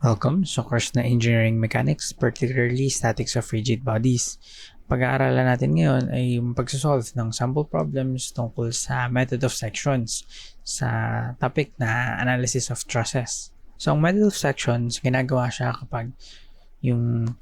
Welcome sa course na Engineering Mechanics, particularly Statics of Rigid Bodies. Pag-aaralan natin ngayon ay yung pagsasolve ng sample problems tungkol sa method of sections sa topic na analysis of trusses. So, ang method of sections, ginagawa siya kapag yung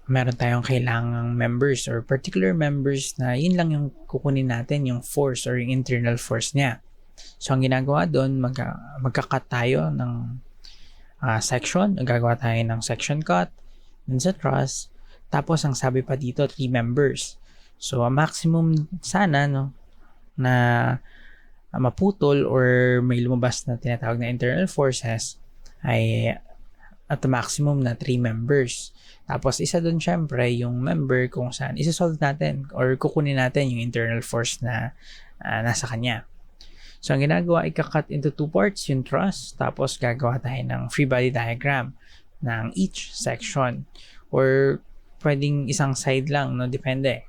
meron tayong kailangang members or particular members na yun lang yung kukunin natin, yung force or yung internal force niya. So, ang ginagawa doon, magka-cut tayo ng section. Gagawa tayo ng section cut dun sa truss. Tapos, ang sabi pa dito, 3 members. So, ang maximum sana, no, na maputol or may lumabas na tinatawag na internal forces ay at the maximum na 3 members. Tapos, isa dun syempre yung member kung saan isa-solve natin or kukunin natin yung internal force na nasa kanya. So, ang ginagawa, ika-cut into 2 parts yung truss, tapos gagawa tayo ng free body diagram ng each section. Or, pwedeng isang side lang, no? Depende.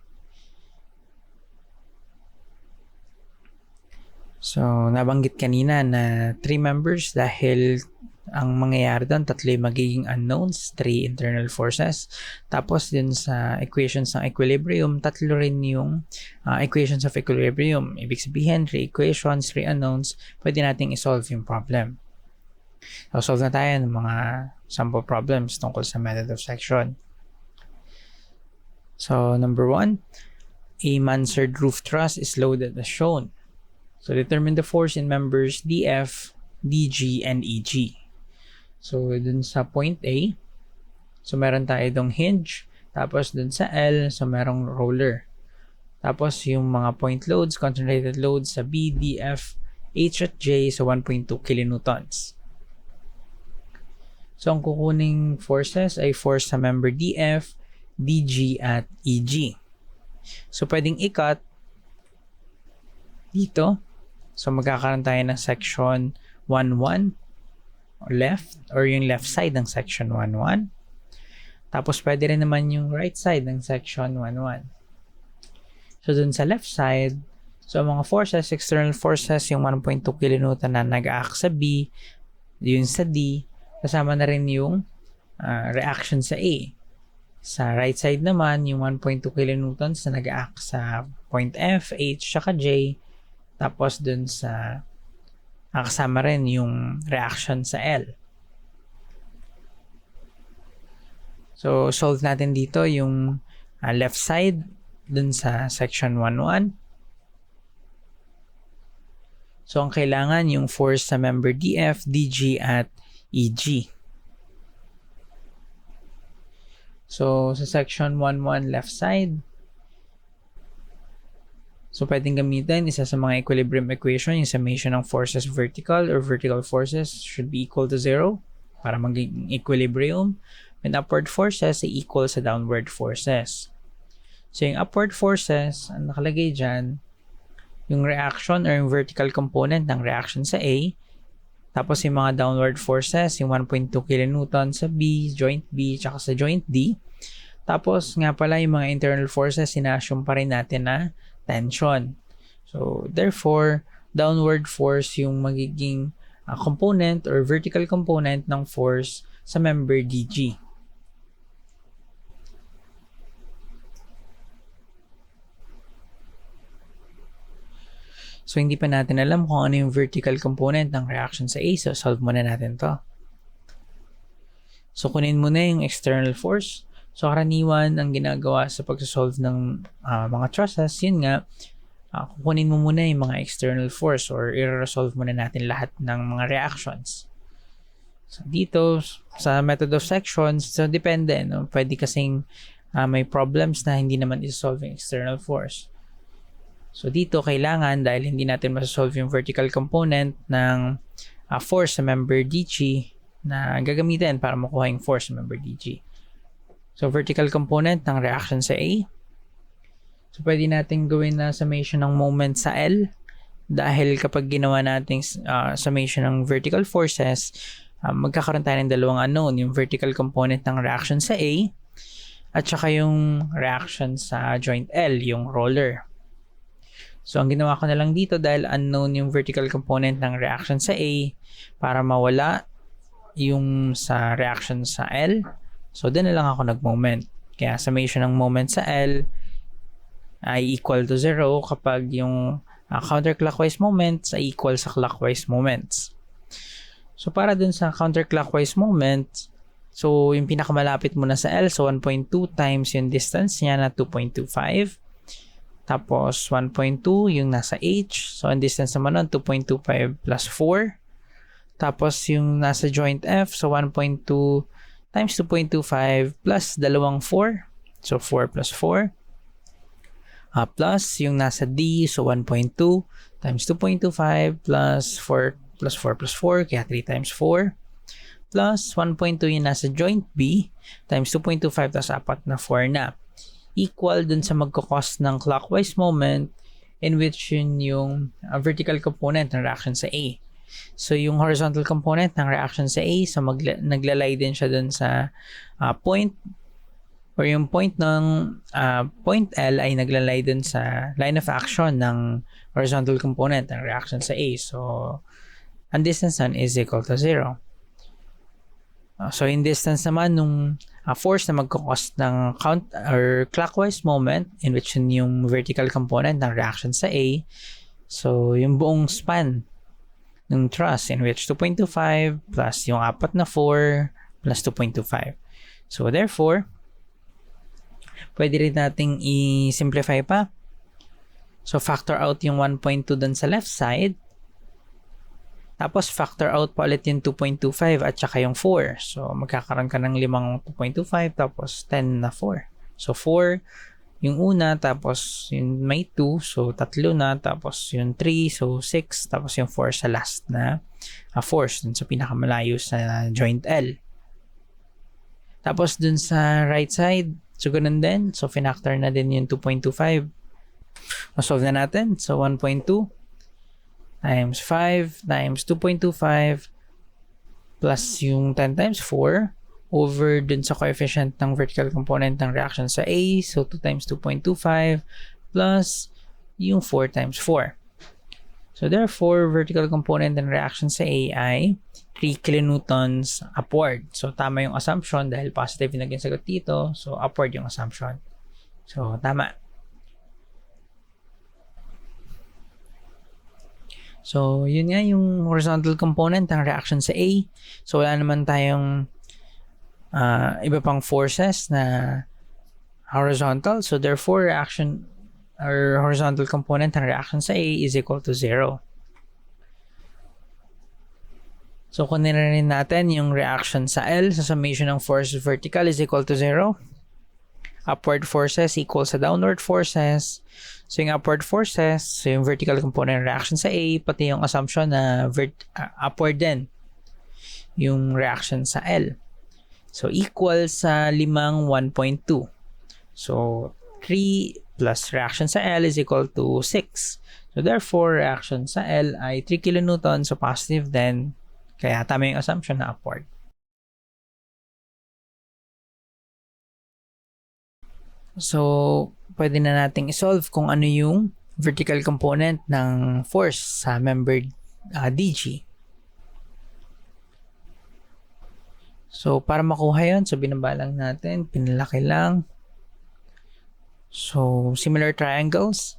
So, nabanggit kanina na 3 members dahil ang mangyayari doon, 3 magiging unknowns, 3 internal forces. Tapos din sa equations ng equilibrium, 3 rin yung equations of equilibrium. Ibig sabihin, 3 equations, 3 unknowns, pwede nating isolve yung problem. So, solve na tayo ng mga sample problems tungkol sa method of section. So, number 1, a mansard roof truss is loaded as shown. So, determine the force in members DF, DG, and EG. So, dun sa point A, so meron tayo dong hinge. Tapos dun sa L, so merong roller. Tapos yung mga point loads, concentrated loads sa B, D, F, H at J, so 1.2 kilonewtons. So, ang kukuning forces ay force sa member DF, DG, at EG. So, pwedeng i-cut dito. So, magkakaroon tayo ng section 1-1 or left or yung left side ng section 1-1. Tapos, pwede rin naman yung right side ng section 1-1. So, dun sa left side, so mga forces, external forces, yung 1.2 kilonewton na nag-act sa B, yun sa D, kasama na rin yung reaction sa A. Sa right side naman, yung 1.2 kilonewtons na nag-act sa point F, H, saka J. Tapos dun sa kasama rin yung reaction sa L. So, solve natin dito yung left side dun sa section 1-1. So, ang kailangan yung force sa member DF, DG, at EG. So, sa section 1-1 left side, so pwedeng gamitin isa sa mga equilibrium equation, yung summation ng forces vertical or vertical forces should be equal to 0 para maging equilibrium. When upward forces ay equal sa downward forces. So, yung upward forces, ang nakalagay dyan, yung reaction or yung vertical component ng reaction sa A. Tapos yung mga downward forces, yung 1.2 kilonewton sa B, joint B, tsaka sa joint D. Tapos nga pala yung mga internal forces, sinassume pa rin natin na tension. So, therefore, downward force yung magiging component or vertical component ng force sa member DG. So, hindi pa natin alam kung ano yung vertical component ng reaction sa A. So, solve muna natin to. So, kunin muna yung external force. So, karaniwan ang ginagawa sa pagsasolve ng mga trusses, yun nga, kukunin mo muna yung mga external force or i-resolve muna natin lahat ng mga reactions. So, dito, sa method of sections, so depende. No? Pwede kasing may problems na hindi naman i-solve yung external force. So, dito, kailangan, dahil hindi natin masasolve yung vertical component ng force sa member DG na gagamitin para makuha yung force sa member DG. So, vertical component ng reaction sa A. So, pwede natin gawin na summation ng moment sa L. Dahil kapag ginawa natin summation ng vertical forces, magkakaroon tayo ng dalawang unknown. Yung vertical component ng reaction sa A at saka yung reaction sa joint L, yung roller. So, ang ginawa ko na lang dito dahil unknown yung vertical component ng reaction sa A, para mawala yung sa reaction sa L. So, doon na lang ako nag-moment. Kaya summation ng moment sa L ay equal to 0 kapag yung counterclockwise moments ay equal sa clockwise moments. So, para dun sa counterclockwise moments, so yung pinakamalapit muna sa L, so 1.2 times yung distance niya na 2.25. Tapos 1.2 yung nasa H, so ang distance naman nun 2.25 plus 4. Tapos yung nasa joint F, so 1.2 times 2.25 plus dalawang 4. So 4 plus 4. Plus yung nasa D, so 1.2 times 2.25 plus 4 plus 4 plus 4, kaya 3 times 4. Plus 1.2 yung nasa joint B times 2.25 plus 4 na 4 na. Equal dun sa magkakos ng clockwise moment in which yun yung vertical component ng reaction sa A. So, yung horizontal component ng reaction sa A, so naglalay din siya dun sa point, or yung point ng point L ay naglalay dun sa line of action ng horizontal component ng reaction sa A. So, ang distance nun is equal to 0. So, in distance naman nung force na magkakos ng clockwise moment in which yung vertical component ng reaction sa A, so yung buong span ng truss in which 2.25 plus yung 4 na 4 plus 2.25. So therefore, pwede rin nating i-simplify pa. So factor out yung 1.2 dun sa left side. Tapos factor out pa ulit yung 2.25 at saka yung 4. So magkakaroon ka ng 5 2.25 tapos 10 na 4. So 4 yung una, tapos yung may 2, so 3 na, tapos yung 3, so 6, tapos yung 4 sa last na force dun sa pinakamalayo sa joint L. Tapos dun sa right side, so ganun din, so finactor na din yung 2.25. Solve na natin, so 1.2 times 5 times 2.25 plus yung 10 times 4 over dun sa coefficient ng vertical component ng reaction sa A, so 2 times 2.25 plus yung 4 times 4. So therefore, vertical component ng reaction sa A ay 3 kilonewtons upward. So tama yung assumption dahil positive yung naging sagot dito, so upward yung assumption. So tama. So yun nga yung horizontal component ng reaction sa A. So wala naman tayong iba pang forces na horizontal, so therefore reaction or horizontal component ng reaction sa A is equal to 0. So kunin rin natin yung reaction sa L, sa summation ng force vertical is equal to 0. Upward forces equal sa downward forces. So yung upward forces, so yung vertical component ng reaction sa A, pati yung assumption na upward din yung reaction sa L. So, equal sa 5 1.2. So, 3 plus reaction sa L is equal to 6. So, therefore, reaction sa L ay 3 kilonewton. So, positive din. Kaya tama yung assumption na upward. So, pwede na nating isolve kung ano yung vertical component ng force sa member DG. So, para makuha yun, so binaba lang natin, pinalaki lang. So, similar triangles.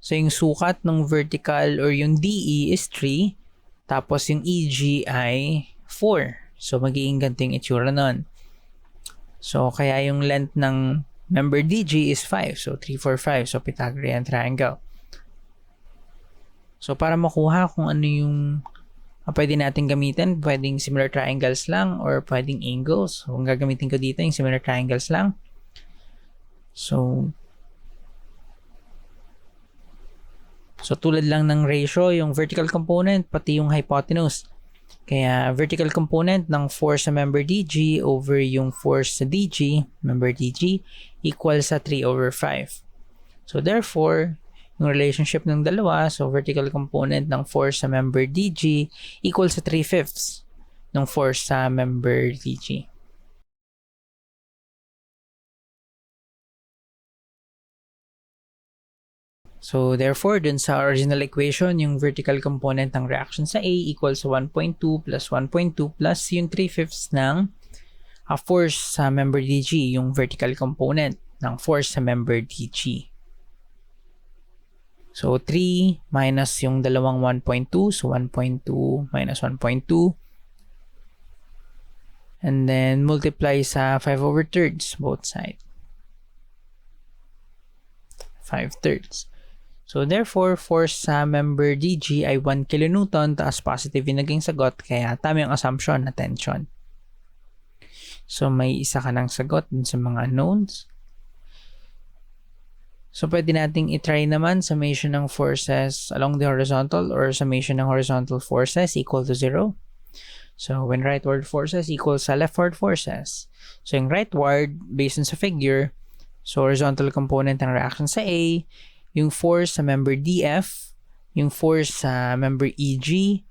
So, yung sukat ng vertical or yung DE is 3, tapos yung EG ay 4. So, magiging ganito yung itsura nun. So, kaya yung length ng member DG is 5. So, 3, 4, 5. So, Pythagorean triangle. So, para makuha kung ano yung pwede natin gamitin, pwedeng similar triangles lang or pwedeng angles. So, ang gagamitin ko dito yung similar triangles lang. So tulad lang ng ratio, yung vertical component, pati yung hypotenuse. Kaya, vertical component ng force sa member DG over yung force sa DG, member DG, equal sa 3 over 5. So, therefore, yung relationship ng dalawa, so vertical component ng force sa member DG equal sa 3/5 ng force sa member DG. So therefore, dun sa original equation, yung vertical component ng reaction sa A equals 1.2 plus 1.2 plus yung 3/5 ng force sa member DG, yung vertical component ng force sa member DG. So 3 minus yung dalawang 1.2, so 1.2 minus 1.2. And then multiply sa 5/3 both sides. 5/3. So therefore, force sa member DG ay 1 kilonewton, taas positive yung naging sagot, kaya tama yung assumption na tension. So may isa ka ng sagot dun sa mga unknowns. So pwede nating i-try naman summation ng forces along the horizontal or summation ng horizontal forces equal to 0. So when rightward forces equals sa leftward forces. So yung rightward, based on sa figure, so horizontal component ng reaction sa A, yung force sa member DF, yung force sa member EG,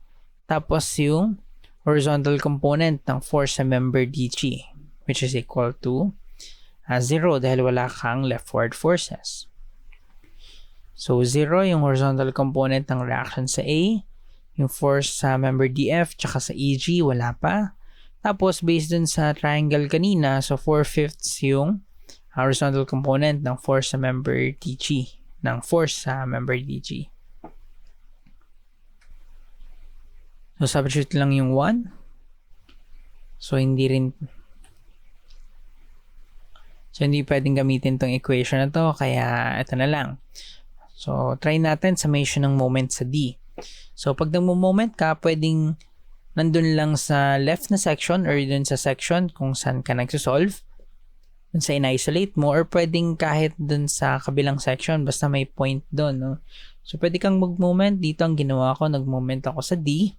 tapos yung horizontal component ng force sa member DG, which is equal to 0 dahil wala kang leftward forces. So 0 yung horizontal component ng reaction sa A, yung force sa member DF tsaka sa EG wala pa. Tapos based dun sa triangle kanina, so 4/5 yung horizontal component ng force sa member DG, ng force sa member DG. So substitute lang yung 1. So hindi pwedeng gamitin tong equation na to, kaya ito na lang. So try natin summation ng moment sa D. So pag nagmo-moment ka, pwedeng nandun lang sa left na section or dun sa section kung saan ka nagsosolve, dun sa in-isolate mo, or pwedeng kahit dun sa kabilang section basta may point dun, no? So pwede kang mag-moment. Dito ang ginawa ko, nag-moment ako sa D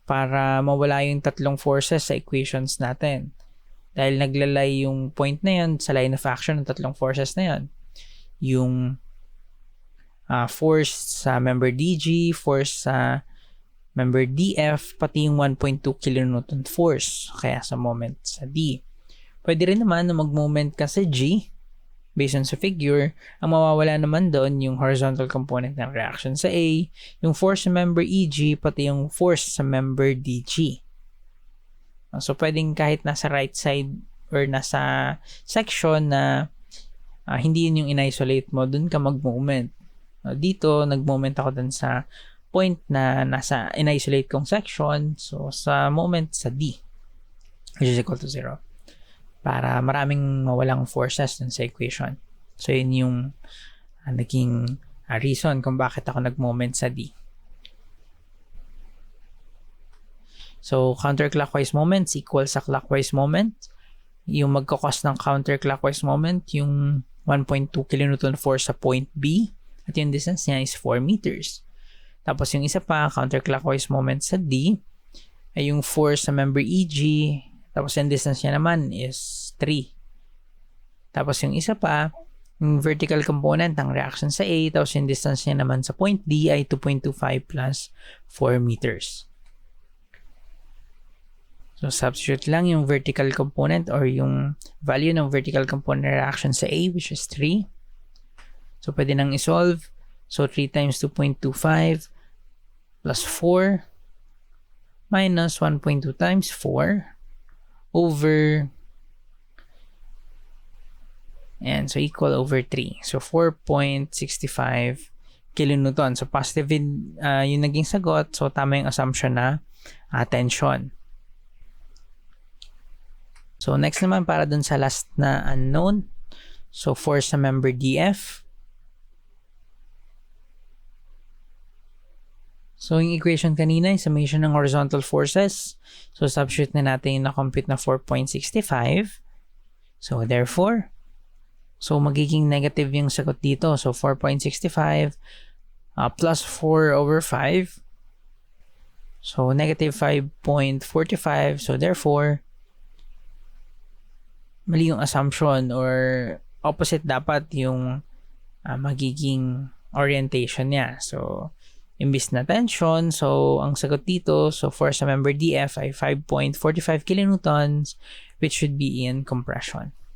para mawala yung tatlong forces sa equations natin. Dahil naglalay yung point na yun sa line of action ng tatlong forces na yun. Yung force sa member DG, force sa member DF, pati yung 1.2 kilonewton force, kaya sa moment sa D. Pwede rin naman na mag-moment ka sa G, based on sa figure. Ang mawawala naman doon yung horizontal component ng reaction sa A, yung force sa member EG, pati yung force sa member DG. So pwedeng kahit nasa right side or nasa section na hindi yun yung in-isolate mo, dun ka mag-moment. Dito, nag-moment ako dun sa point na nasa in-isolate kong section. So, sa moment sa D, which is equal to 0. Para maraming mawalang forces dun sa equation. So, yun yung naging reason kung bakit ako nag-moment sa D. So, counterclockwise moments equals sa clockwise moment. Yung magkakos ng counterclockwise moment, yung 1.2 kilonewton force sa point B. At yung distance niya is 4 meters. Tapos yung isa pa, counterclockwise moment sa D, ay yung force sa member EG. Tapos yung distance niya naman is 3. Tapos yung isa pa, yung vertical component ng reaction sa A. Tapos yung distance niya naman sa point D ay 2.25 plus 4 meters. So substitute lang yung vertical component or yung value ng vertical component reaction sa A, which is 3. So, pwede nang isolve. So, 3 times 2.25 plus 4 minus 1.2 times 4 over, and so equal over 3. So, 4.65 kilonewton. So, positive yung naging sagot. So, tama yung assumption na tension. So, next naman para dun sa last na unknown. So, force sa member DF. So, yung equation kanina, yung summation ng horizontal forces. So, substitute na natin yung na-compute na 4.65. So, therefore, so magiging negative yung sagot dito. So, 4.65 plus 4 over 5. So, negative 5.45. So, therefore, mali yung assumption or opposite dapat yung magiging orientation niya. So, imbis na tension, so ang sagot dito, so force sa member DF ay 5.45 kilonewtons, which should be in compression.